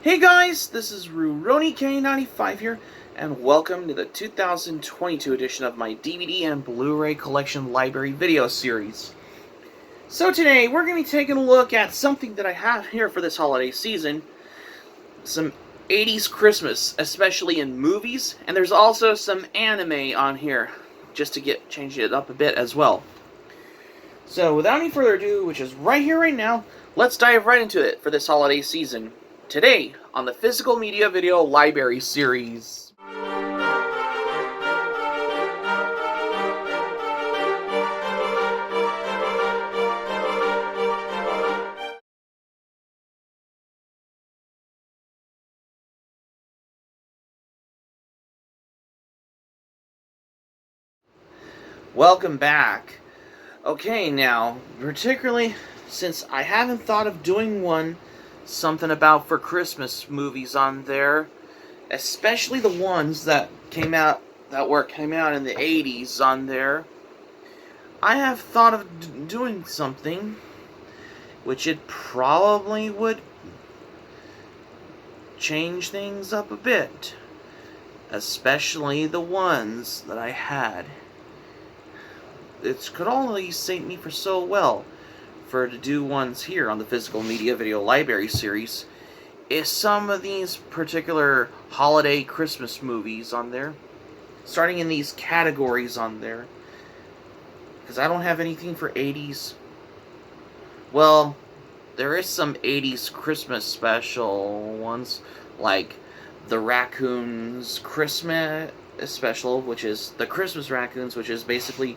Hey guys, this is RuRoniK95 here, and welcome to the 2022 edition of my DVD and Blu Ray collection library video series. So today, we're going to be taking a look at something that I have here for this holiday season. Some 80s Christmas, especially in movies, and there's also some anime on here, just to change it up a bit as well. So without any further ado, which is right here, right now, let's dive right into it for this holiday season. Today, on the Physical Media Video Library series. Welcome back. Okay, now, particularly since I haven't thought of doing something about for Christmas movies on there, especially the ones that came out in the 80s on there, I have thought of doing something which it probably would change things up a bit, especially the ones that I had. It could only save me for so well to do ones here on the Physical Media Video Library series is some of these particular holiday Christmas movies on there, starting in these categories on there, because I don't have anything for 80s. Well, there is some 80s Christmas special ones, like the Raccoons Christmas special, which is the Christmas Raccoons, which is basically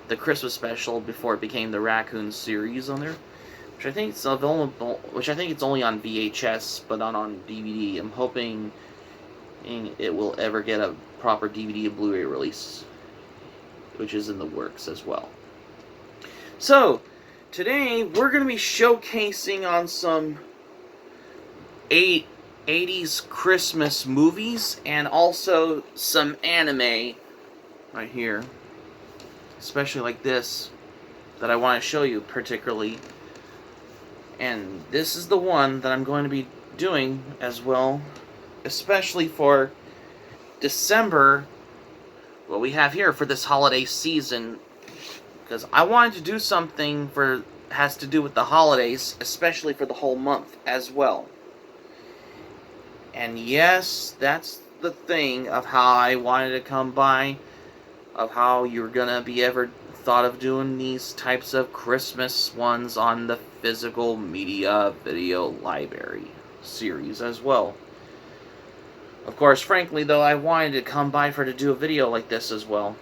the Christmas special before it became the Raccoon series on there, which I think it's available, which I think it's only on VHS but not on DVD. I'm hoping it will ever get a proper DVD and Blu Ray release, which is in the works as well. So today we're going to be showcasing on some 80s Christmas movies and also some anime right here, especially like this, that I want to show you particularly. And this is the one that I'm going to be doing as well, especially for December, what we have here for this holiday season, because I wanted to do something has to do with the holidays, especially for the whole month as well. And yes, that's the thing of how I wanted to come by, of how you're gonna be ever thought of doing these types of Christmas ones on the Physical Media Video Library series as well. Of course, frankly though, I wanted to come by to do a video like this as well.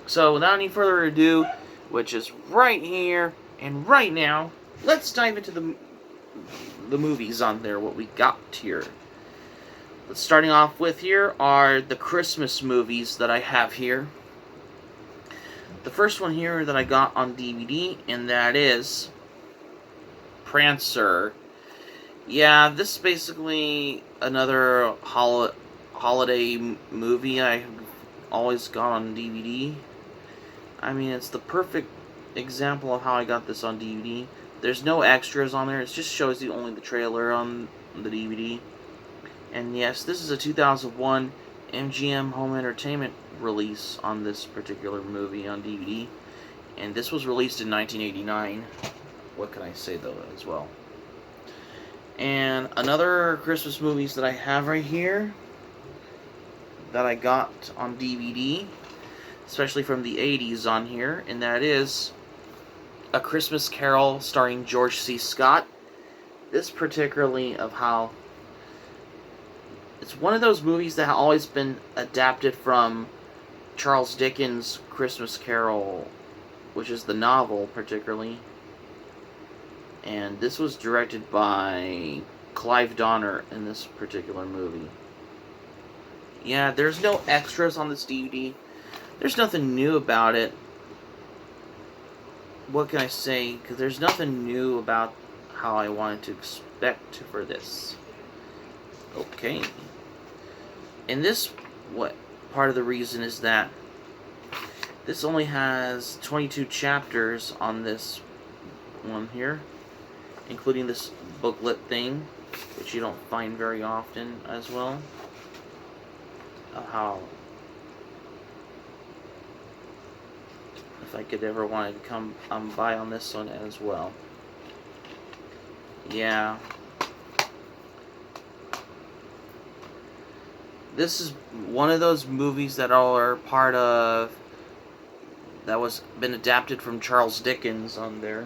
So without any further ado, which is right here and right now, let's dive into the movies on there, what we got here. Starting off with here are the Christmas movies that I have here. The first one here that I got on DVD, and that is Prancer. Yeah, this is basically another holiday movie I always got on DVD. I mean, it's the perfect example of how I got this on DVD. There's no extras on there, it just shows you only the trailer on the DVD. And yes, this is a 2001 MGM Home Entertainment release on this particular movie on DVD, and this was released in 1989. What can I say though as well? And another Christmas movies that I have right here that I got on DVD, especially from the 80s on here, and that is A Christmas Carol starring George C. Scott. This particularly of how it's one of those movies that have always been adapted from Charles Dickens' Christmas Carol, which is the novel particularly. And this was directed by Clive Donner in this particular movie. Yeah, there's no extras on this DVD. There's nothing new about it. What can I say? Because there's nothing new about how I wanted to expect for this. Okay. And this, what part of the reason is that this only has 22 chapters on this one here, including this booklet thing. which you don't find very often as well. How, if I could ever want to come by on this one as well. Yeah. This is one of those movies that are part of, that was been adapted from Charles Dickens on there.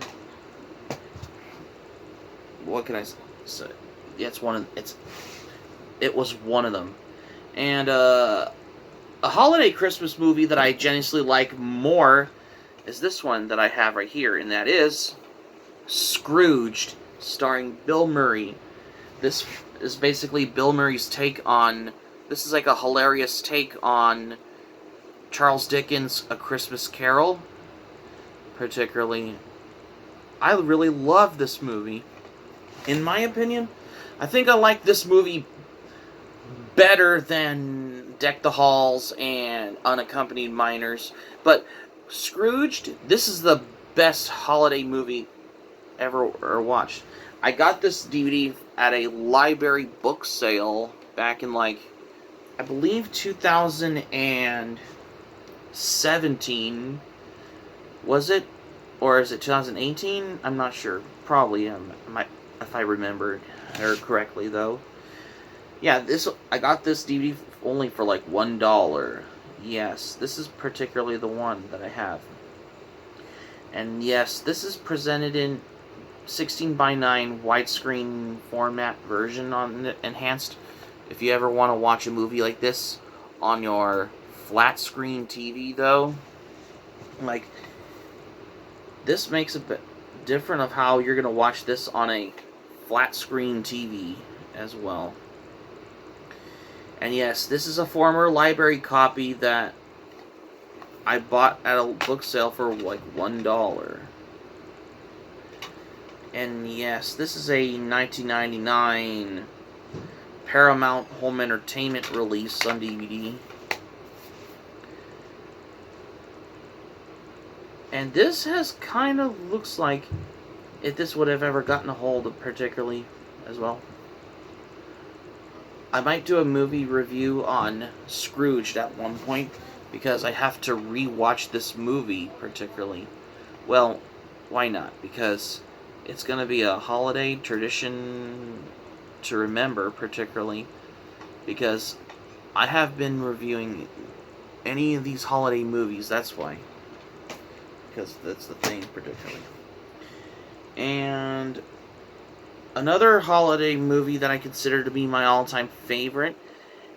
What can I say? It's one of it was one of them. And a holiday Christmas movie that I genuinely like more is this one that I have right here, and that is Scrooged, starring Bill Murray. This is basically Bill Murray's take on, this is like a hilarious take on Charles Dickens' A Christmas Carol. Particularly, I really love this movie. In my opinion, I think I like this movie better than Deck the Halls and Unaccompanied Minors. But Scrooged, this is the best holiday movie ever watched. I got this DVD at a library book sale back in, like, I believe 2017. Was it? Or is it 2018? I'm not sure. Probably, if I remembered her correctly, though. Yeah, I got this DVD only for like $1. Yes, this is particularly the one that I have. And yes, this is presented in 16:9 widescreen format version on the enhanced. If you ever want to watch a movie like this on your flat screen TV, though, like, this makes a bit different of how you're going to watch this on a flat screen TV as well. And yes, this is a former library copy that I bought at a book sale for like $1. And yes, this is a 1999 Paramount Home Entertainment release on DVD. And this has kind of looks like if this would have ever gotten a hold of particularly as well. I might do a movie review on Scrooged at one point, because I have to re-watch this movie particularly. Well, why not? Because it's going to be a holiday tradition to remember particularly, because I have been reviewing any of these holiday movies, that's why. Because that's the thing particularly. And another holiday movie that I consider to be my all-time favorite,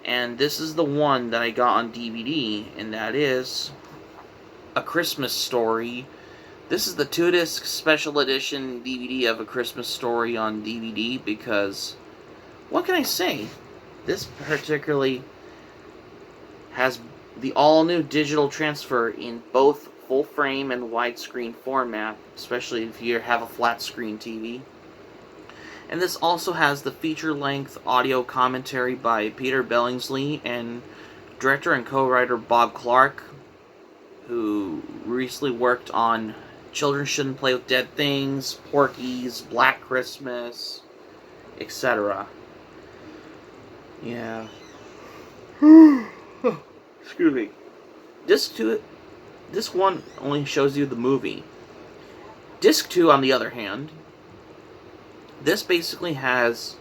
and this is the one that I got on DVD, and that is A Christmas Story. This is the 2-disc special edition DVD of A Christmas Story on DVD, because, what can I say? This particularly has the all-new digital transfer in both full frame and widescreen format, especially if you have a flat screen TV. And this also has the feature-length audio commentary by Peter Billingsley and director and co-writer Bob Clark, who recently worked on Children Shouldn't Play with Dead Things, Porky's, Black Christmas, etc. Yeah. Excuse me. Disc 1 only shows you the movie. Disc 2, on the other hand, this basically has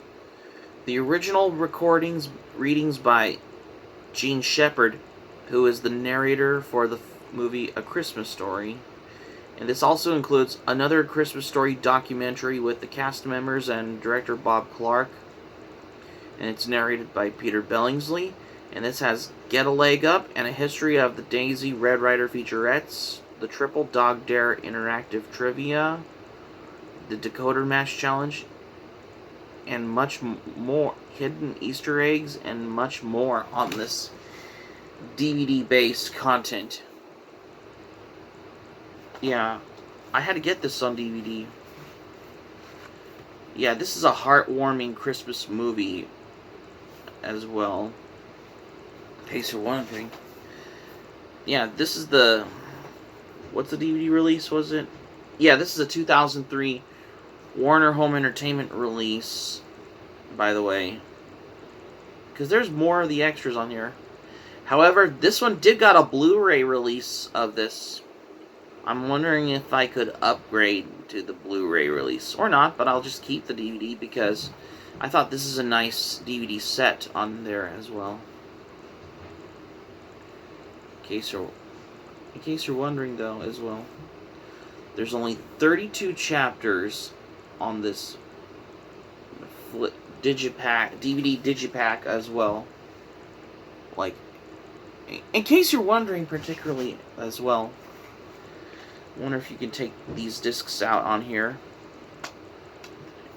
the original readings by Gene Shepard, who is the narrator for the movie A Christmas Story. And this also includes another Christmas Story documentary with the cast members and director Bob Clark. And it's narrated by Peter Billingsley. And this has Get a Leg Up and a history of the Daisy Red Ryder featurettes, the Triple Dog Dare interactive trivia, the Decoder Match Challenge, and much more, hidden Easter eggs, and much more on this DVD-based content. Yeah, I had to get this on DVD. Yeah, this is a heartwarming Christmas movie as well. In case you're wondering. Yeah, this is the... What's the DVD release, was it? Yeah, this is a 2003 Warner Home Entertainment release. by the way, because there's more of the extras on here. However, this one did got a Blu Ray release of this. I'm wondering if I could upgrade to the Blu Ray release or not, but I'll just keep the DVD because I thought this is a nice DVD set on there as well. In case you're wondering, though, as well, there's only 32 chapters on this DVD Digipack as well. Like, in case you're wondering particularly as well, I wonder if you can take these discs out on here,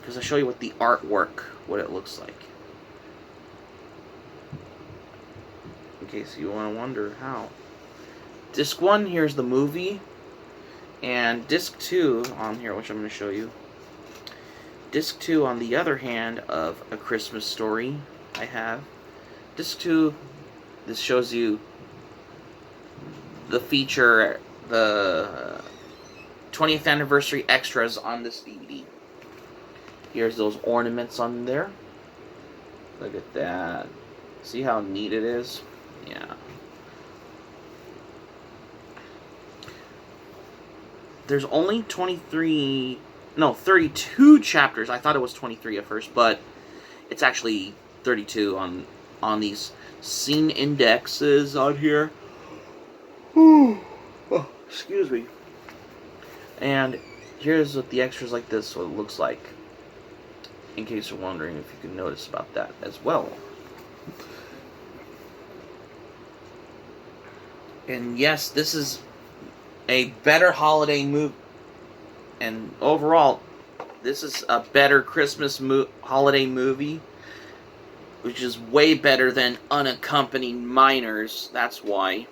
because I show you what the artwork, what it looks like. In case you want to wonder how. Disc 1, here's the movie, and Disc 2 on here, which I'm going to show you. Disc 2, on the other hand, of A Christmas Story, I have. Disc 2, this shows you the feature, the 20th anniversary extras on this DVD. Here's those ornaments on there. Look at that. See how neat it is? Yeah. There's only 32 chapters. I thought it was 23 at first, but it's actually 32 on these scene indexes on here. Oh, excuse me. And here's what the extras like this, what it looks like. In case you're wondering if you can notice about that as well. And yes, this is a better holiday movie. And overall, this is a better Christmas holiday movie, which is way better than Unaccompanied Minors. That's why.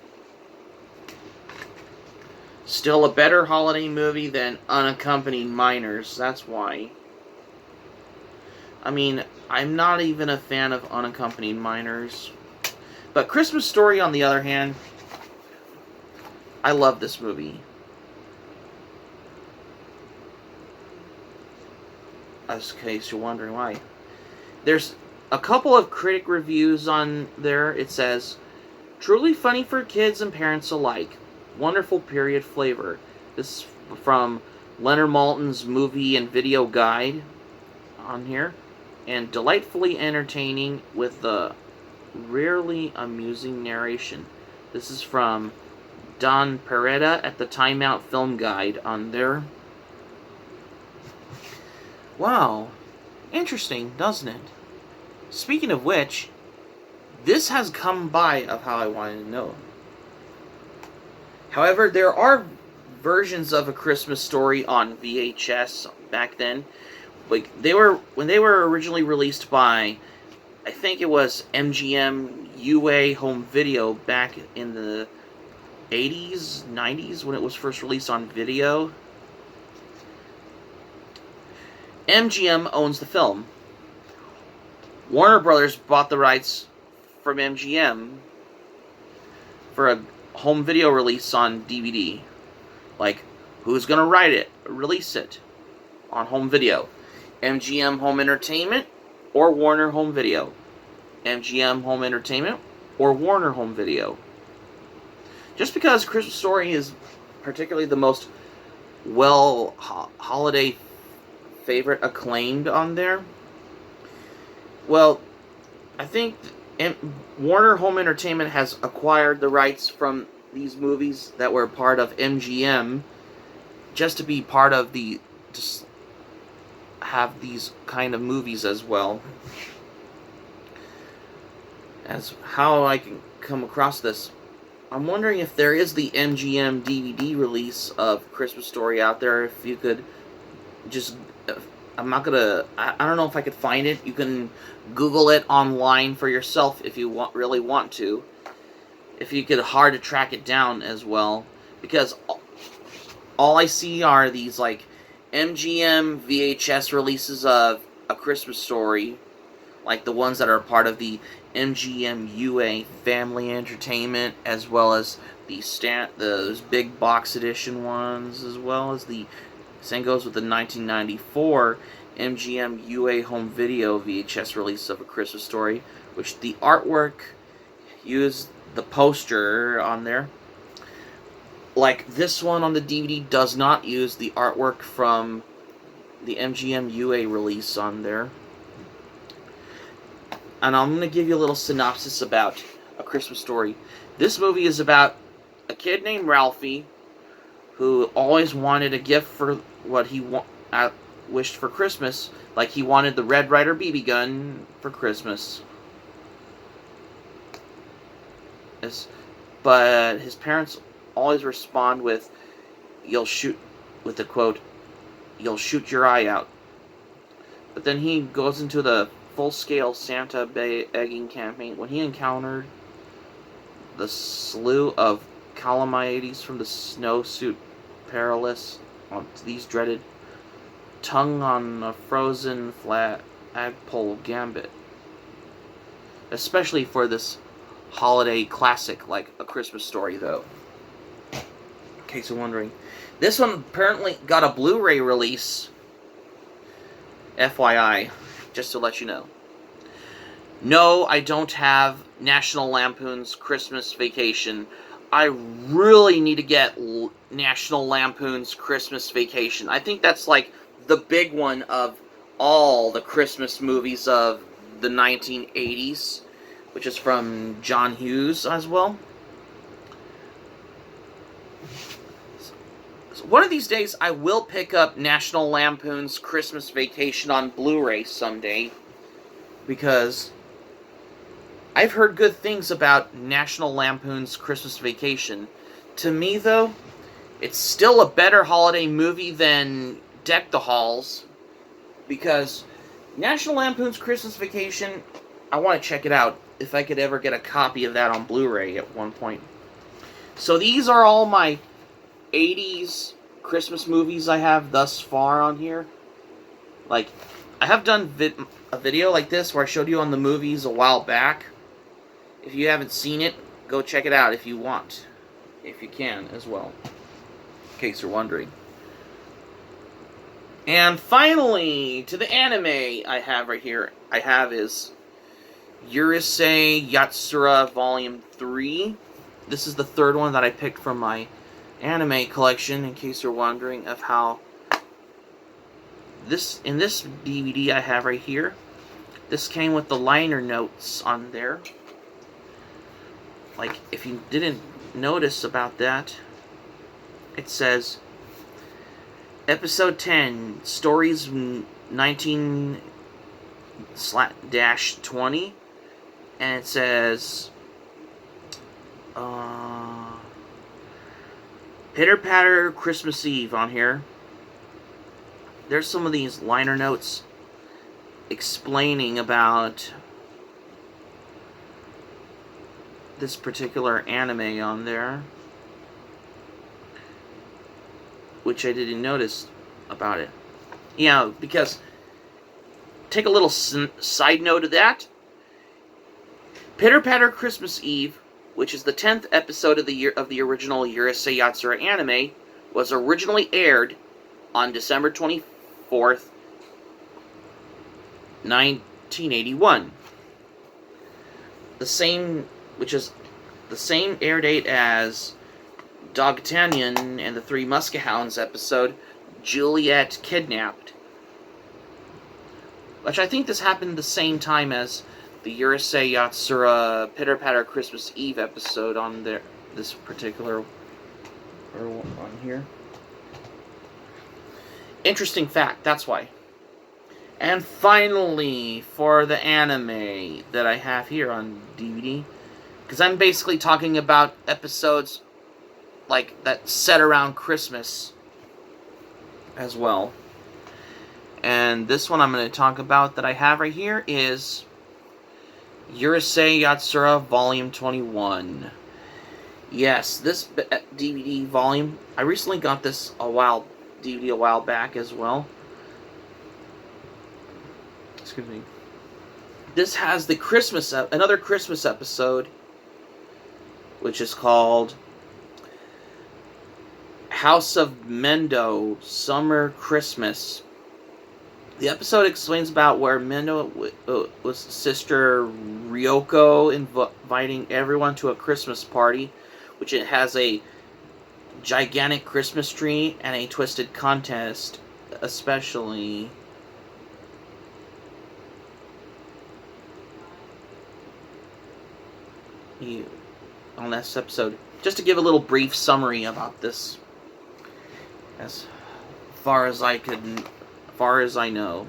Still a better holiday movie than Unaccompanied Minors. That's why. I mean, I'm not even a fan of Unaccompanied Minors. But Christmas Story, on the other hand, I love this movie. As in case you're wondering why. There's a couple of critic reviews on there. It says, truly funny for kids and parents alike. Wonderful period flavor. This is from Leonard Maltin's movie and video guide on here. And delightfully entertaining with the rarely amusing narration. This is from Don Peretta at the Time Out Film Guide on there. Wow. Interesting, doesn't it? Speaking of which, this has come by of how I wanted to know. However, there are versions of A Christmas Story on VHS back then. Like when they were originally released by, I think it was MGM UA Home Video back in the 80s, 90s when it was first released on video. MGM owns the film. Warner Brothers bought the rights from MGM for a home video release on DVD. Like, who's gonna release it on home video? MGM Home Entertainment or Warner Home Video? MGM Home Entertainment or Warner Home Video? Just because Christmas Story is particularly the most holiday favorite acclaimed on there, well, I think Warner Home Entertainment has acquired the rights from these movies that were part of MGM just to be part of just have these kind of movies as well. As how I can come across this, I'm wondering if there is the MGM DVD release of Christmas Story out there. If you could just, I don't know if I could find it. You can Google it online for yourself if you really want to. If you could hard to track it down as well, because all I see are these like MGM VHS releases of A Christmas Story, like the ones that are part of the MGM UA Family Entertainment, as well as those big box edition ones, as well as the same goes with the 1994 MGM UA home video VHS release of A Christmas Story, which the artwork used the poster on there. Like this one on the DVD does not use the artwork from the MGM UA release on there. And I'm going to give you a little synopsis about A Christmas Story. This movie is about a kid named Ralphie who always wanted a gift for what he wished for Christmas. Like he wanted the Red Ryder BB gun for Christmas. But his parents always respond with, "You'll shoot," with the quote, "You'll shoot your eye out." But then he goes into the full-scale Santa begging campaign when he encountered the slew of calamities from the snowsuit perilous on these dreaded tongue on a frozen flagpole gambit. Especially for this holiday classic like A Christmas Story, though. In case you're wondering. This one apparently got a Blu Ray release. FYI. Just to let you know. No, I don't have National Lampoon's Christmas Vacation. I really need to get National Lampoon's Christmas Vacation. I think that's like the big one of all the Christmas movies of the 1980s, which is from John Hughes as well. So one of these days I will pick up National Lampoon's Christmas Vacation on Blu-ray someday, because I've heard good things about National Lampoon's Christmas Vacation. To me, though, it's still a better holiday movie than Deck the Halls, because National Lampoon's Christmas Vacation, I want to check it out if I could ever get a copy of that on Blu-ray at one point. So these are all my 80s Christmas movies I have thus far on here. Like, I have done a video like this where I showed you on the movies a while back. If you haven't seen it, go check it out if you want. If you can, as well. In case you're wondering. And finally, to the anime I have right here. Is Urusei Yatsura Volume 3. This is the third one that I picked from my anime collection, in case you're wondering of how in this DVD I have right here, this came with the liner notes on there. Like, if you didn't notice about that, it says Episode 10, Stories 19-20, and it says Pitter Patter Christmas Eve on here. There's some of these liner notes explaining about this particular anime on there, which I didn't notice about it. Yeah, because take a little side note of that. Pitter Patter Christmas Eve, which is the 10th episode of the original Urusei Yatsura anime, was originally aired on December 24th, 1981. Which is the same air date as D'Artagnan and the Three Muskehounds episode, Juliet Kidnapped. Which I think this happened the same time as the Urusei Yatsura Pitter Patter Christmas Eve episode on this particular on here. Interesting fact, that's why. And finally, for the anime that I have here on DVD, because I'm basically talking about episodes like that set around Christmas as well. And this one I'm going to talk about that I have right here is Urusei Yatsura Volume 21. Yes, this DVD volume, I recently got this DVD a while back as well. Excuse me. This has the another Christmas episode, which is called House of Mendo Summer Christmas. The episode explains about where Mendo was sister Ryoko inviting everyone to a Christmas party, which it has a gigantic Christmas tree and a twisted contest, especially on this episode. Just to give a little brief summary about this, as far as I know.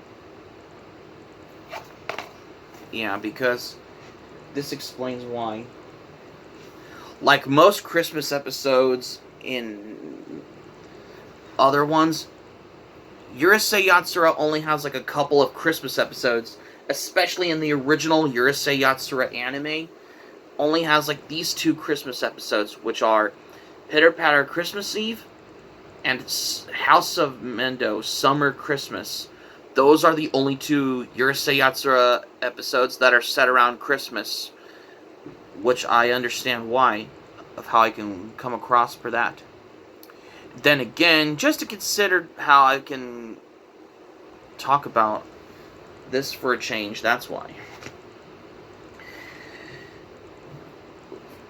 Yeah, because this explains why. Like most Christmas episodes in other ones, Urusei Yatsura only has like a couple of Christmas episodes, especially in the original Urusei Yatsura anime. Only has like these two Christmas episodes, which are Pitter Patter Christmas Eve and House of Mendo Summer Christmas. Those are the only two Urusei Yatsura episodes that are set around Christmas, which I understand why, of how I can come across for that. Then again, just to consider how I can talk about this for a change, that's why.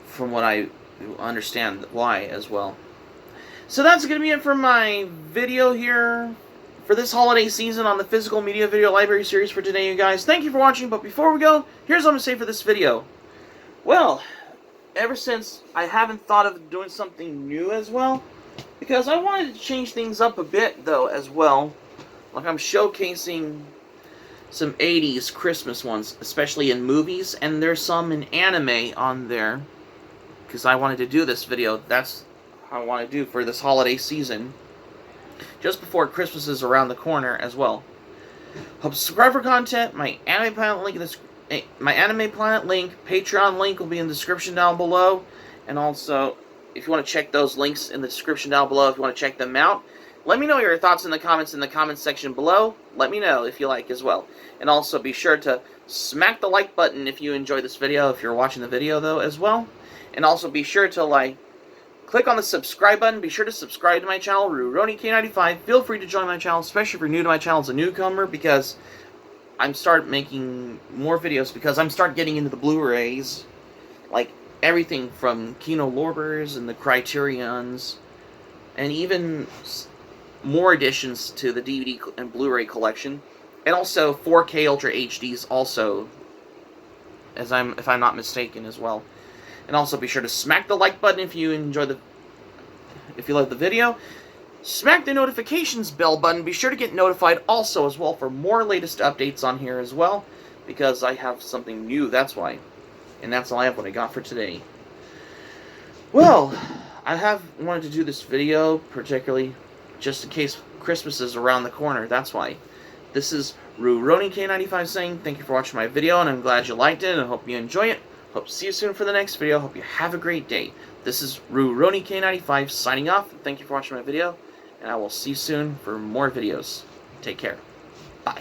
From what I understand why as well. So that's going to be it for my video here for this holiday season on the Physical Media Video Library series for today, you guys. Thank you for watching, but before we go, here's what I'm going to say for this video. Well, ever since I haven't thought of doing something new as well, because I wanted to change things up a bit, though, as well. Like I'm showcasing some 80s Christmas ones, especially in movies, and there's some in anime on there, because I wanted to do this video. That's how I want to do for this holiday season, just before Christmas is around the corner as well. Hope subscribe for content. My Anime Planet link, Patreon link will be in the description down below, and also if you want to check those links in the description down below, if you want to check them out, let me know your thoughts in the comments section below. Let me know if you like as well, and also be sure to smack the like button if you enjoy this video, if you're watching the video though as well. And also be sure to click on the subscribe button. Be sure to subscribe to my channel, RuRoniK95. Feel free to join my channel, especially if you're new to my channel as a newcomer, because I'm start making more videos, because I'm start getting into the Blu-rays, like everything from Kino Lorbers and the Criterions, and even more additions to the DVD and Blu-ray collection, and also 4K Ultra HDs also, if I'm not mistaken as well. And also be sure to smack the like button if you like the video. Smack the notifications bell button. Be sure to get notified also as well for more latest updates on here as well, because I have something new, that's why. And that's all I have what I got for today. Well, I have wanted to do this video particularly just in case Christmas is around the corner, that's why. This is RuRoniK95 saying thank you for watching my video, and I'm glad you liked it and I hope you enjoy it. Hope to see you soon for the next video. Hope you have a great day. This is RuRoniK95 signing off. Thank you for watching my video, and I will see you soon for more videos. Take care. Bye.